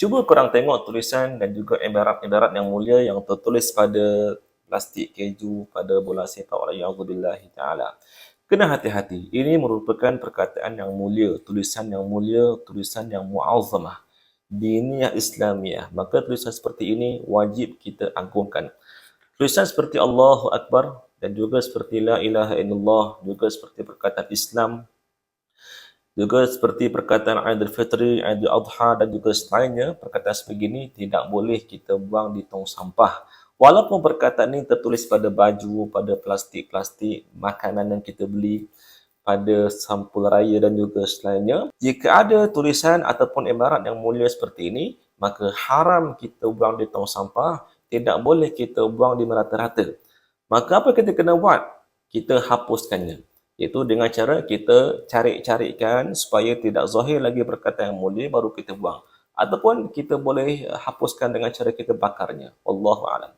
Cuba korang tengok tulisan dan juga ibarat-ibarat yang mulia yang tertulis pada plastik keju, pada bola sepak, waliyahzubillahi ta'ala. Kena hati-hati. Ini merupakan perkataan yang mulia, tulisan yang mulia, tulisan yang mu'azzamah, diniyah Islamiyah. Maka tulisan seperti ini wajib kita agungkan. Tulisan seperti Allahu Akbar dan juga seperti La ilaha illallah, juga seperti perkataan Islam, juga seperti perkataan Aidil Fitri, Aidil Adha dan juga selainnya, perkataan sebegini tidak boleh kita buang di tong sampah. Walaupun perkataan ini tertulis pada baju, pada plastik-plastik, makanan yang kita beli, pada sampul raya dan juga selainnya. Jika ada tulisan ataupun ibarat yang mulia seperti ini, maka haram kita buang di tong sampah, tidak boleh kita buang di merata-rata. Maka apa kita kena buat? Kita hapuskannya. Iaitu dengan cara kita cari-carikan supaya tidak zahir lagi perkataan yang mulia, baru kita buang. Ataupun kita boleh hapuskan dengan cara kita bakarnya. Wallahu a'lam.